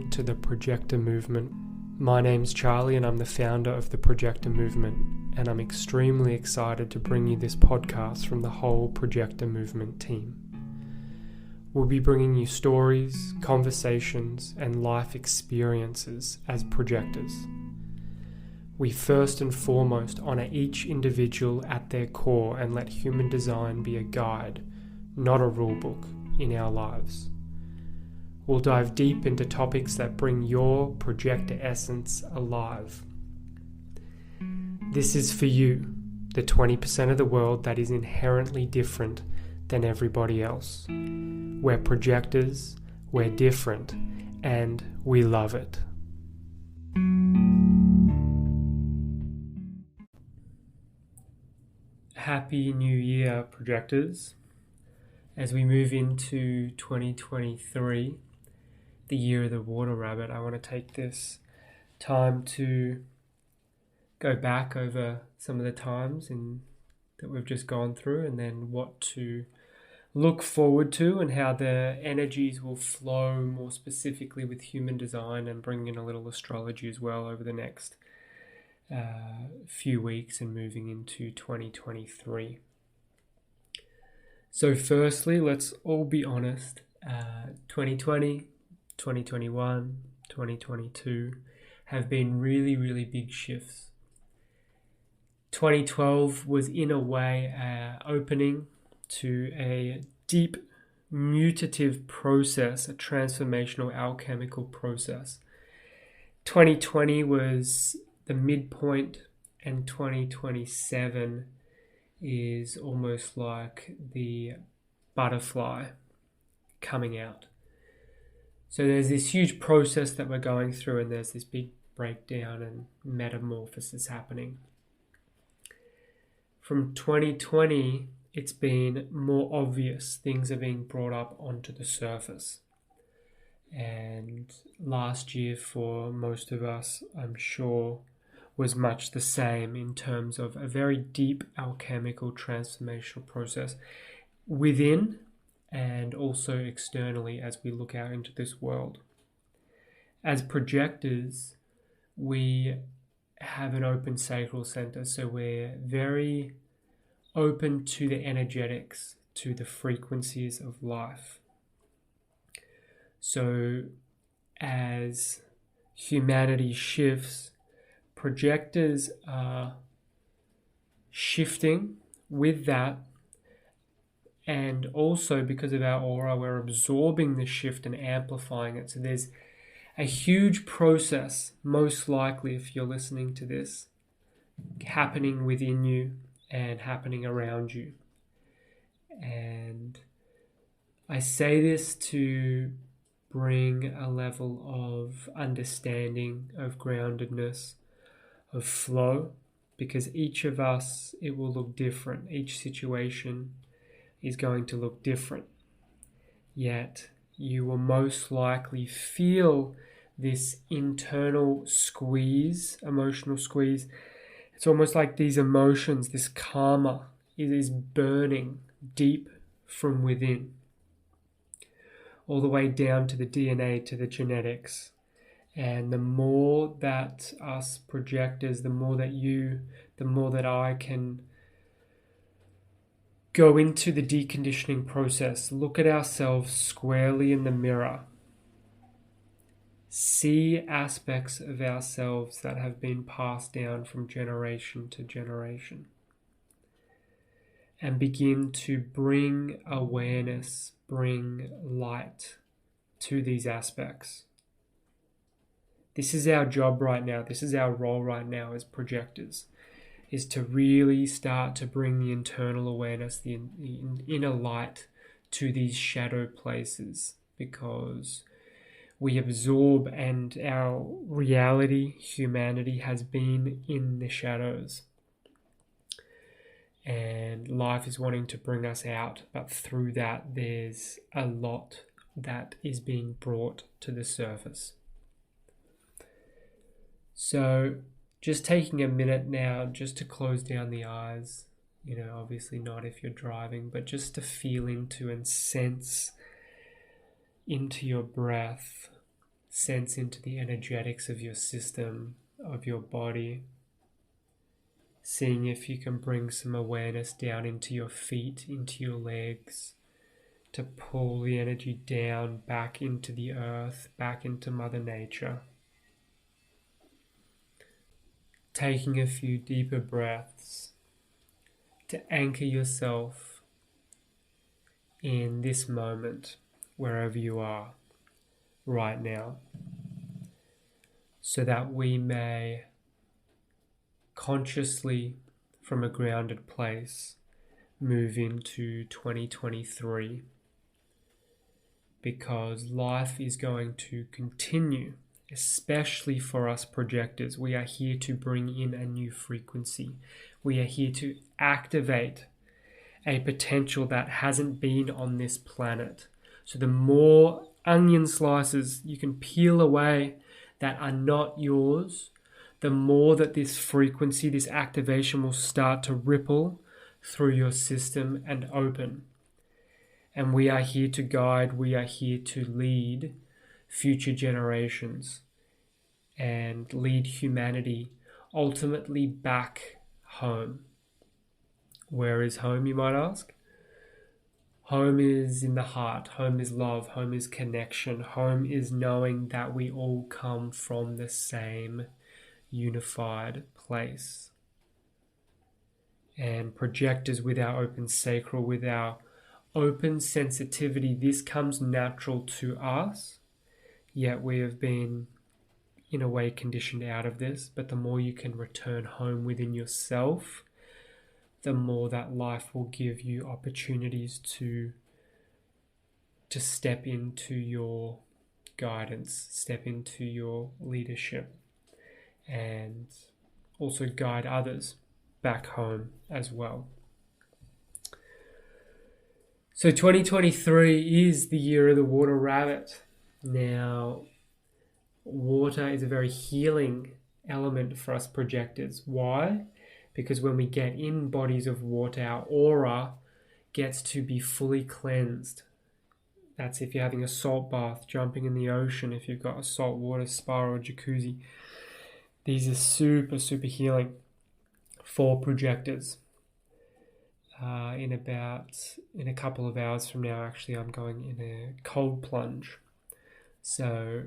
listening to the Projector movement. My name's Charlie and I'm the founder of the Projector movement, and I'm extremely excited to bring you this podcast from the whole Projector movement team. We'll be bringing you stories, conversations, and life experiences as projectors. We first and foremost honour each individual at their core and let human design be a guide, not a rulebook, in our lives. We'll dive deep into topics that bring your projector essence alive. This is for you, the 20% of the world that is inherently different than everybody else. We're projectors, we're different, and we love it. Happy New Year, projectors. As we move into 2023, the year of the water rabbit, I want to take this time to go back over some of the times that we've just gone through, and then what to look forward to and how the energies will flow more specifically with human design, and bring in a little astrology as well over the next few weeks and moving into 2023. So firstly, let's all be honest, 2020, 2021, 2022 have been really, really big shifts. 2012 was in a way opening to a deep mutative process, a transformational alchemical process. 2020 was the midpoint, and 2027 is almost like the butterfly coming out. So there's this huge process that we're going through, and there's this big breakdown and metamorphosis happening. From 2020, it's been more obvious. Things are being brought up onto the surface. And last year, for most of us, I'm sure, was much the same in terms of a very deep alchemical transformational process within and also externally as we look out into this world. As projectors, we have an open sacral center, so we're very open to the energetics, to the frequencies of life. So as humanity shifts, projectors are shifting with that. And also because of our aura, we're absorbing the shift and amplifying it. So there's a huge process, most likely if you're listening to this, happening within you and happening around you. And I say this to bring a level of understanding, of groundedness, of flow, because each of us, it will look different. Each situation is going to look different. Yet you will most likely feel this internal squeeze, emotional squeeze. It's almost like these emotions, this karma, it is burning deep from within, all the way down to the DNA, to the genetics. And the more that us projectors, the more that I can go into the deconditioning process, look at ourselves squarely in the mirror, see aspects of ourselves that have been passed down from generation to generation, and begin to bring awareness, bring light to these aspects. This is our job right now. This is our role right now as projectors, is to really start to bring the internal awareness, the inner light to these shadow places, because we absorb, and our reality, humanity, has been in the shadows. And life is wanting to bring us out, but through that there's a lot that is being brought to the surface. So just taking a minute now just to close down the eyes, obviously not if you're driving, but just to feel into and sense into your breath, sense into the energetics of your system, of your body. Seeing if you can bring some awareness down into your feet, into your legs, to pull the energy down back into the earth, back into Mother Nature. Taking a few deeper breaths to anchor yourself in this moment, wherever you are right now, so that we may consciously, from a grounded place, move into 2023, because life is going to continue, especially for us projectors. We are here to bring in a new frequency. We are here to activate a potential that hasn't been on this planet. So the more onion slices you can peel away that are not yours, the more that this frequency, this activation will start to ripple through your system and open. And we are here to guide, we are here to lead future generations and lead humanity ultimately back home. Where is home, you might ask? Home is in the heart. Home is love. Home is connection. Home is knowing that we all come from the same unified place. And projectors, with our open sacral, with our open sensitivity, this comes natural to us, yet we have been in a way conditioned out of this. But the more you can return home within yourself, the more that life will give you opportunities to step into your guidance, step into your leadership, and also guide others back home as well. So 2023 is the year of the water rabbit. Now, water is a very healing element for us projectors. Why? Because when we get in bodies of water, our aura gets to be fully cleansed. That's if you're having a salt bath, jumping in the ocean, if you've got a salt water spa or jacuzzi. These are super, super healing for projectors. In a couple of hours from now, actually, I'm going in a cold plunge. So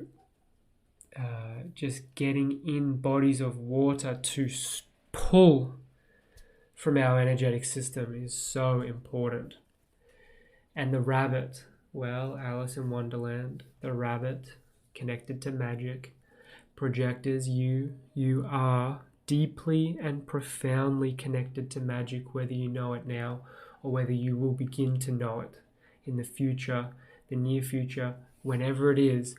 just getting in bodies of water to pull from our energetic system is so important. And the rabbit, well, Alice in Wonderland, the rabbit connected to magic. Projectors, you are deeply and profoundly connected to magic, whether you know it now or whether you will begin to know it in the future, the near future, whenever it is.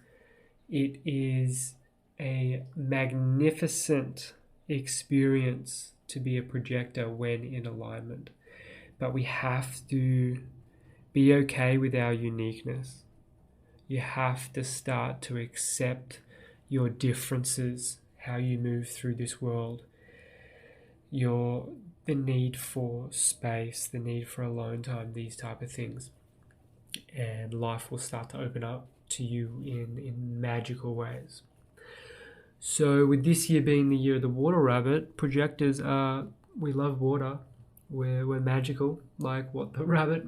It is a magnificent experience to be a projector when in alignment. But we have to be okay with our uniqueness. You have to start to accept your differences, how you move through this world, the need for space, the need for alone time, these type of things. And life will start to open up to you in magical ways. So with this year being the year of the water rabbit, projectors we love water. We're magical, like what the rabbit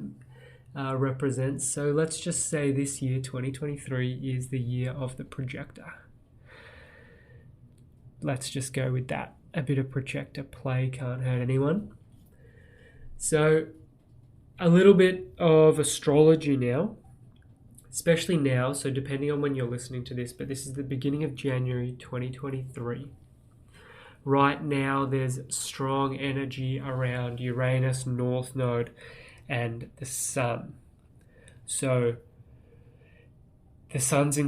represents. So let's just say this year, 2023, is the year of the projector. Let's just go with that. A bit of projector play can't hurt anyone. So a little bit of astrology now, especially now. So depending on when you're listening to this, but this is the beginning of January 2023. Right now, there's strong energy around Uranus, North Node, and the Sun. So the Sun's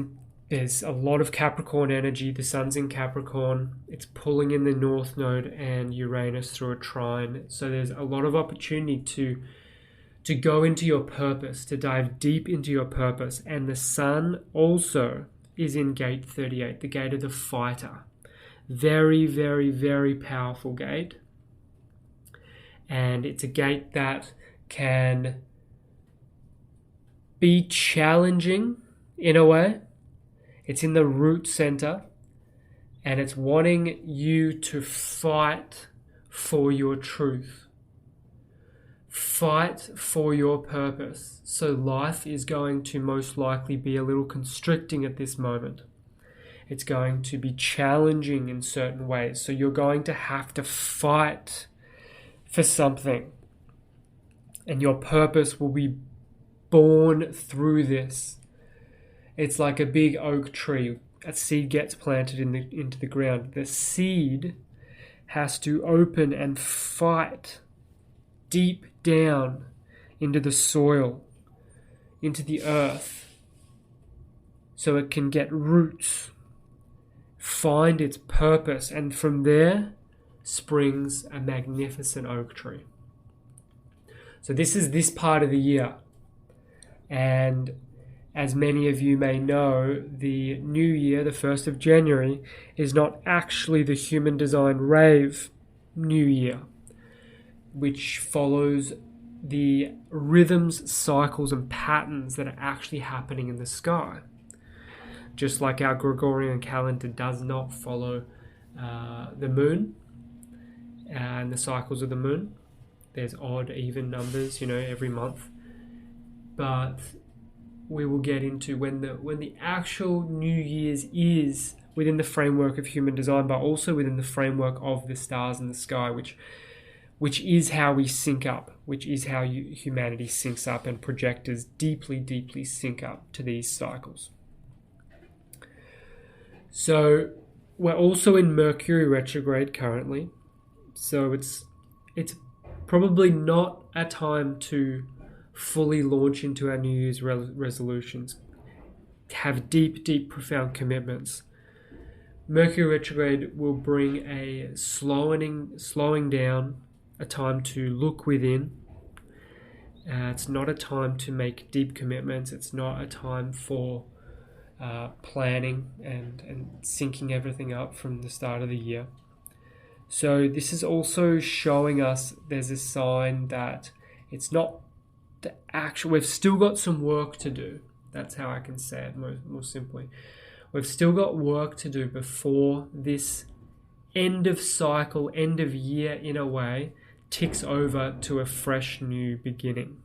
there's a lot of Capricorn energy. The Sun's in Capricorn. It's pulling in the North Node and Uranus through a trine. So there's a lot of opportunity to go into your purpose, to dive deep into your purpose. And the Sun also is in gate 38, the gate of the fighter. Very, very, very powerful gate. And it's a gate that can be challenging in a way. It's in the root center, and it's wanting you to fight for your truth. Fight for your purpose. So life is going to most likely be a little constricting at this moment. It's going to be challenging in certain ways. So you're going to have to fight for something. And your purpose will be born through this. It's like a big oak tree. A seed gets planted into the ground. The seed has to open and fight deep down into the soil, into the earth, so it can get roots, find its purpose, and from there springs a magnificent oak tree. So this is this part of the year. And as many of you may know, the new year, the 1st of January, is not actually the human design rave new year, which follows the rhythms, cycles, and patterns that are actually happening in the sky. Just like our Gregorian calendar does not follow the moon and the cycles of the moon. There's odd, even numbers, every month. But we will get into when the actual New Year's is within the framework of human design, but also within the framework of the stars in the sky, which is how we sync up, which is how humanity syncs up, and projectors deeply, deeply sync up to these cycles. So we're also in Mercury retrograde currently. So it's probably not a time to fully launch into our New Year's resolutions, have deep, deep, profound commitments. Mercury retrograde will bring a slowing down, a time to look within. It's not a time to make deep commitments. It's not a time for planning and syncing everything up from the start of the year. So this is also showing us there's a sign that it's not the actual, we've still got some work to do. That's how I can say it more simply. We've still got work to do before this end of cycle, end of year in a way, ticks over to a fresh new beginning.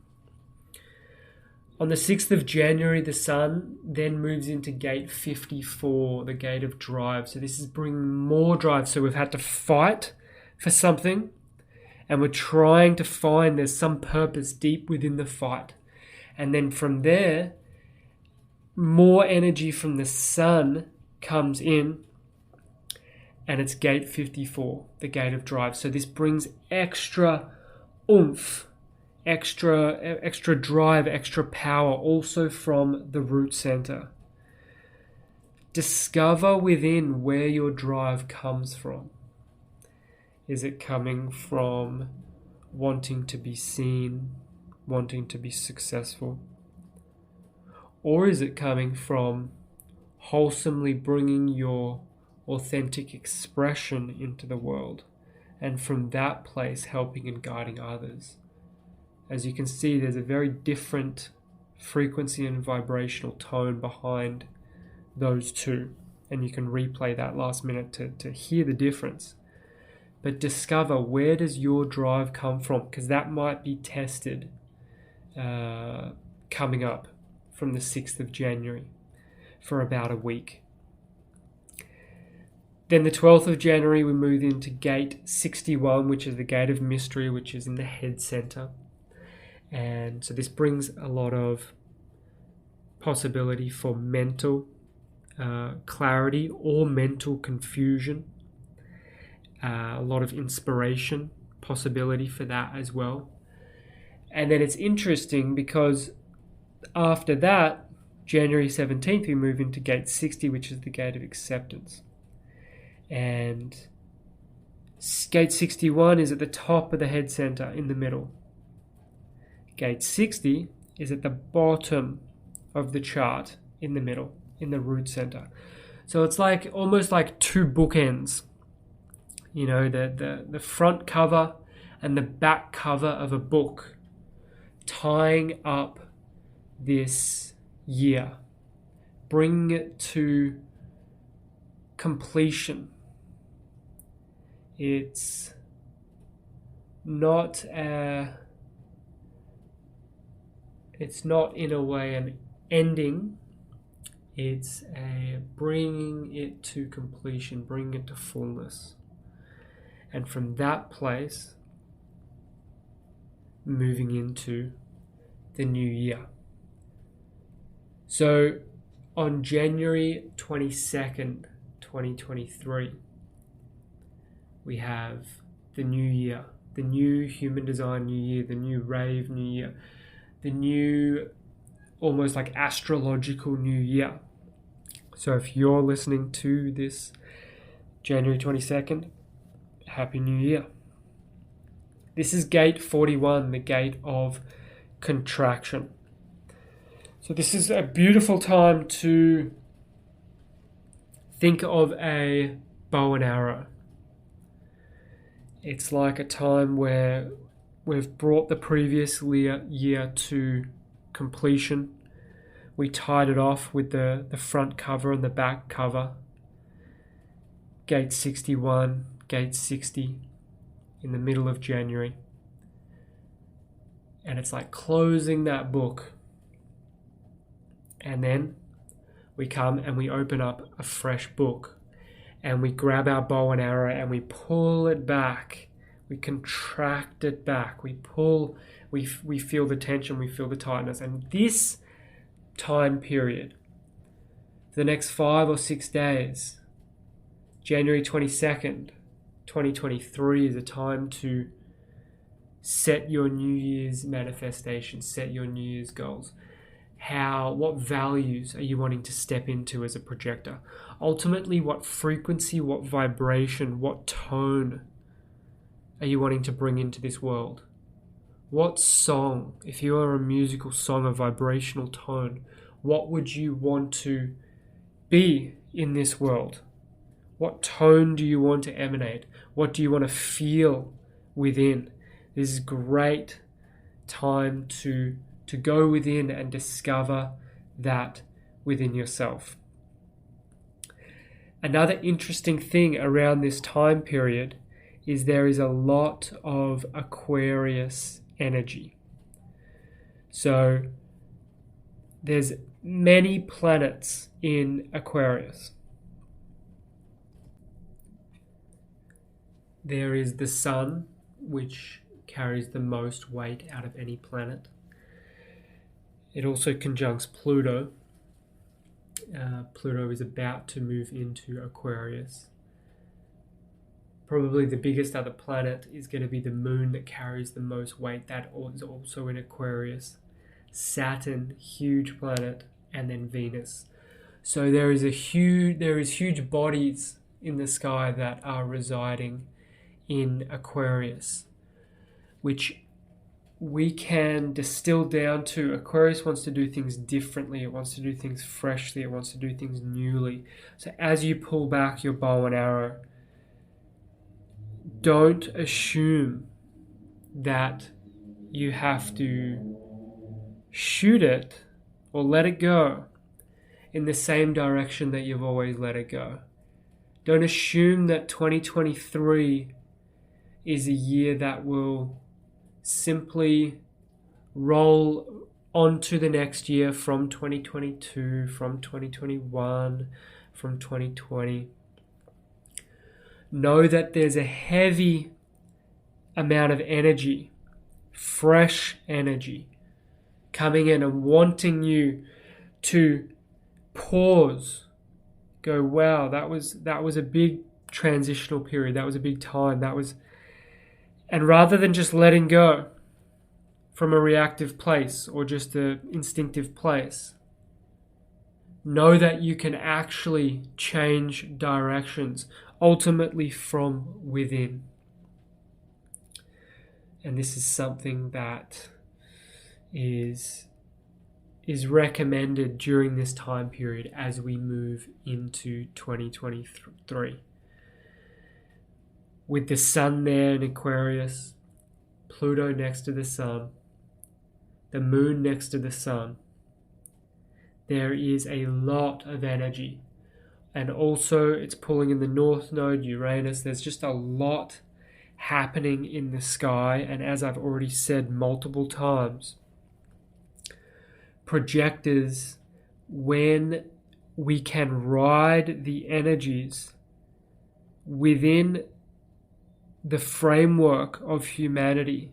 On the 6th of January, the sun then moves into gate 54, the gate of drive. So this is bringing more drive. So we've had to fight for something, and we're trying to find there's some purpose deep within the fight. And then from there, more energy from the sun comes in, and it's gate 54, the gate of drive. So this brings extra oomph, extra drive, extra power, also from the root center. Discover within where your drive comes from. Is it coming from wanting to be seen, wanting to be successful? Or is it coming from wholesomely bringing your authentic expression into the world, and from that place helping and guiding others? As you can see, there's a very different frequency and vibrational tone behind those two, and you can replay that last minute to hear the difference. But discover, where does your drive come from? Because that might be tested coming up from the 6th of January for about a week. Then the 12th of January, we move into gate 61, which is the gate of mystery, which is in the head center. And so this brings a lot of possibility for mental clarity or mental confusion. A lot of inspiration, possibility for that as well. And then it's interesting because after that, January 17th, we move into gate 60, which is the gate of acceptance. And gate 61 is at the top of the head center in the middle. Gate 60 is at the bottom of the chart in the middle, in the root center. So it's like almost like two bookends. You know, the front cover and the back cover of a book, tying up this year, bringing it to completion. It's not in a way an ending. It's a bringing it to completion, bringing it to fullness. And from that place, moving into the new year. So on January 22nd, 2023, we have the new year, the new human design new year, the new rave new year, the new almost like astrological new year. So if you're listening to this January 22nd, Happy New Year. This is gate 41, the gate of contraction. So this is a beautiful time to think of a bow and arrow. It's like a time where we've brought the previous year to completion. We tied it off with the front cover and the back cover. Gate 61, gate 60 in the middle of January. And it's like closing that book. And then we come and we open up a fresh book. And we grab our bow and arrow and we pull it back. We contract it back. We pull, we feel the tension, we feel the tightness. And this time period, the next 5 or 6 days, January 22nd, 2023 is a time to set your New Year's manifestations, set your New Year's goals. What values are you wanting to step into as a projector? Ultimately, what frequency, what vibration, what tone are you wanting to bring into this world? What song, if you are a musical song, a vibrational tone, what would you want to be in this world? What tone do you want to emanate? What do you want to feel within? This is a great time to go within and discover that within yourself. Another interesting thing around this time period is there is a lot of Aquarius energy. So there's many planets in Aquarius. There is the Sun, which carries the most weight out of any planet. It also conjuncts Pluto. Pluto is about to move into Aquarius. Probably the biggest other planet is going to be the Moon, that carries the most weight. That is also in Aquarius. Saturn, huge planet, and then Venus. So there is huge bodies in the sky that are residing in Aquarius, which we can distill down to Aquarius wants to do things differently. It wants to do things freshly. It wants to do things newly. So as you pull back your bow and arrow, don't assume that you have to shoot it or let it go in the same direction that you've always let it go. Don't assume that 2023 is a year that will simply roll onto the next year from 2022, from 2021, from 2020. Know that there's a heavy amount of energy, fresh energy, coming in and wanting you to pause, go, wow, that was a big transitional period, that was a big time, and rather than just letting go from a reactive place or just an instinctive place, know that you can actually change directions, ultimately from within. And this is something that is recommended during this time period as we move into 2023. With the Sun there in Aquarius, Pluto next to the Sun, the Moon next to the Sun, there is a lot of energy. And also it's pulling in the North Node, Uranus. There's just a lot happening in the sky. And as I've already said multiple times, projectors, when we can ride the energies within the framework of humanity,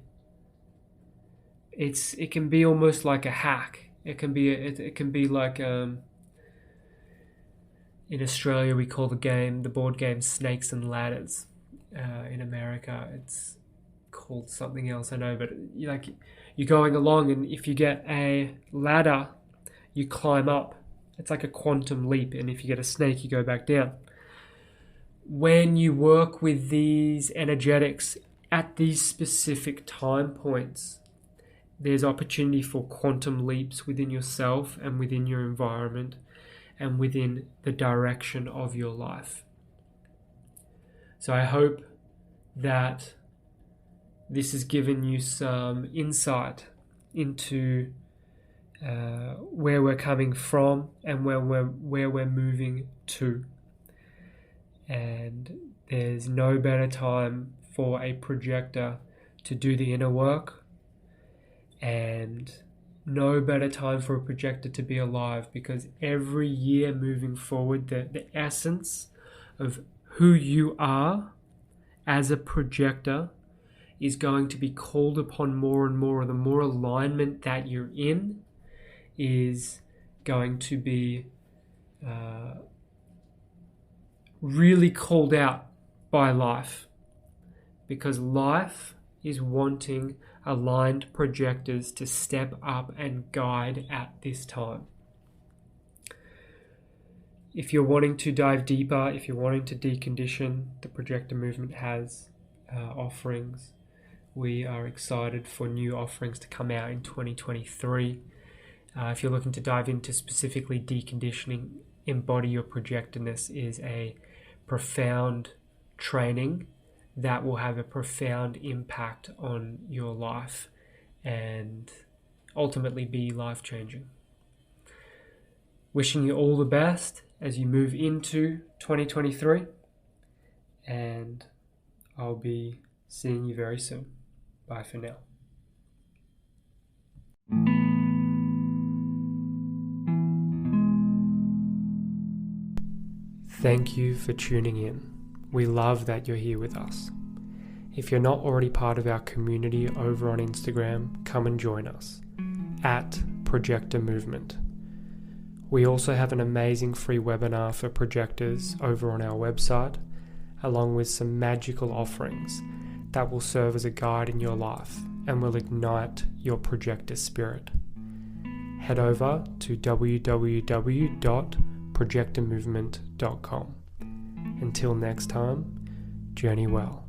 it can be almost like a hack. It can be like in Australia we call the board game Snakes and Ladders. In America it's called something else, I know, but you're going along, and if you get a ladder, you climb up. It's like a quantum leap, and if you get a snake, you go back down. When you work with these energetics at these specific time points, there's opportunity for quantum leaps within yourself and within your environment and within the direction of your life. So I hope that this has given you some insight into where we're coming from and where we're moving to. And there's no better time for a projector to do the inner work, and no better time for a projector to be alive, because every year moving forward, the essence of who you are as a projector is going to be called upon more and more. The more alignment that you're in is going to be really called out by life, because life is wanting aligned projectors to step up and guide at this time. If you're wanting to dive deeper, if you're wanting to decondition, the projector movement has offerings. We are excited for new offerings to come out in 2023. If you're looking to dive into specifically deconditioning, Embody Your Projectedness is a profound training that will have a profound impact on your life and ultimately be life-changing. Wishing you all the best as you move into 2023, and I'll be seeing you very soon. Bye for now. Thank you for tuning in. We love that you're here with us. If you're not already part of our community over on Instagram, come and join us at Projector Movement. We also have an amazing free webinar for projectors over on our website, along with some magical offerings that will serve as a guide in your life and will ignite your projector spirit. Head over to www.projectormovement.com. Until next time, journey well.